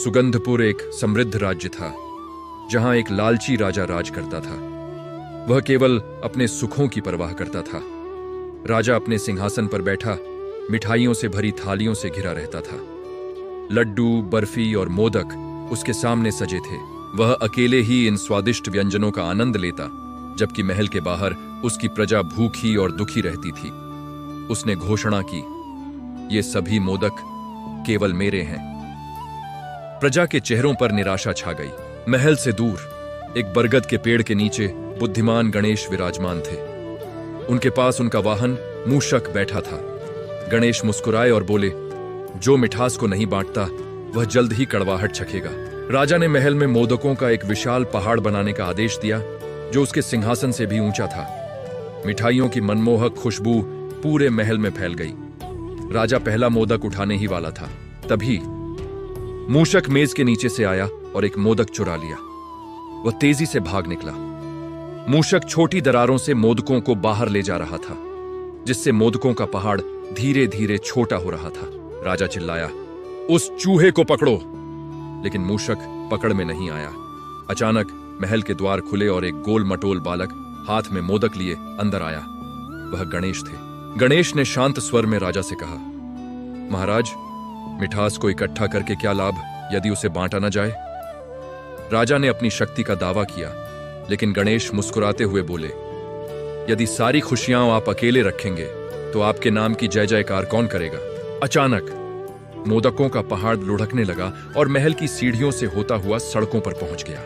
सुगंधपुर एक समृद्ध राज्य था, जहां एक लालची राजा राज करता था। वह केवल अपने सुखों की परवाह करता था। राजा अपने सिंहासन पर बैठा मिठाइयों से भरी थालियों से घिरा रहता था। लड्डू, बर्फी और मोदक उसके सामने सजे थे। वह अकेले ही इन स्वादिष्ट व्यंजनों का आनंद लेता, जबकि महल के बाहर उसकी प्रजा भूखी और दुखी रहती थी। उसने घोषणा की, ये सभी मोदक केवल मेरे हैं। प्रजा के चेहरों पर निराशा छा गई। महल से दूर एक बरगद के पेड़ के नीचे बुद्धिमान गणेश विराजमान थे। उनके पास उनका वाहन मूषक बैठा था। गणेश मुस्कुराए और बोले, जो मिठास को नहीं बांटता वह जल्द ही कड़वाहट चखेगा। राजा ने महल में मोदकों का एक विशाल पहाड़ बनाने का आदेश दिया, जो उसके सिंहासन से भी ऊंचा था। मिठाइयों की मनमोहक खुशबू पूरे महल में फैल गई। राजा पहला मोदक उठाने ही वाला था, तभी मूषक मेज के नीचे से आया और एक मोदक चुरा लिया। वह तेजी से भाग निकला। मूषक छोटी दरारों से मोदकों को बाहर ले जा रहा था, जिससे मोदकों का पहाड़ धीरे धीरे छोटा हो रहा था। राजा चिल्लाया, उस चूहे को पकड़ो! लेकिन मूषक पकड़ में नहीं आया। अचानक महल के द्वार खुले और एक गोल मटोल बालक हाथ में मोदक लिए अंदर आया। वह गणेश थे। गणेश ने शांत स्वर में राजा से कहा, महाराज, मिठास को इकट्ठा करके क्या लाभ यदि उसे बांटा न जाए? राजा ने अपनी शक्ति का दावा किया, लेकिन गणेश मुस्कुराते हुए बोले, यदि सारी खुशियां आप अकेले रखेंगे तो आपके नाम की जय जयकार कौन करेगा? अचानक मोदकों का पहाड़ लुढ़कने लगा और महल की सीढ़ियों से होता हुआ सड़कों पर पहुंच गया।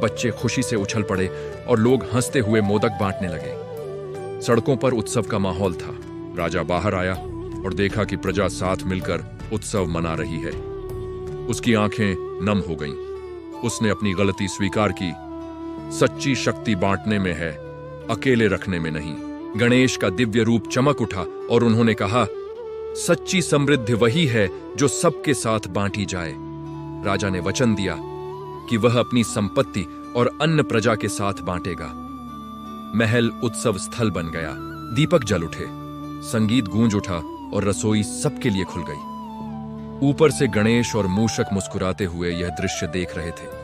बच्चे खुशी से उछल पड़े और लोग हंसते हुए मोदक बांटने लगे। सड़कों पर उत्सव का माहौल था। राजा बाहर आया और देखा कि प्रजा साथ मिलकर उत्सव मना रही है। उसकी आंखें नम हो गईं। उसने अपनी गलती स्वीकार की। सच्ची शक्ति बांटने में है, अकेले रखने में नहीं। गणेश का दिव्य रूप चमक उठा और उन्होंने कहा, सच्ची समृद्धि वही है जो सबके साथ बांटी जाए। राजा ने वचन दिया कि वह अपनी संपत्ति और अन्न प्रजा के साथ बांटेगा। महल उत्सव स्थल बन गया। दीपक जल उठे, संगीत गूंज उठा और रसोई सबके लिए खुल गई। ऊपर से गणेश और मूषक मुस्कुराते हुए यह दृश्य देख रहे थे।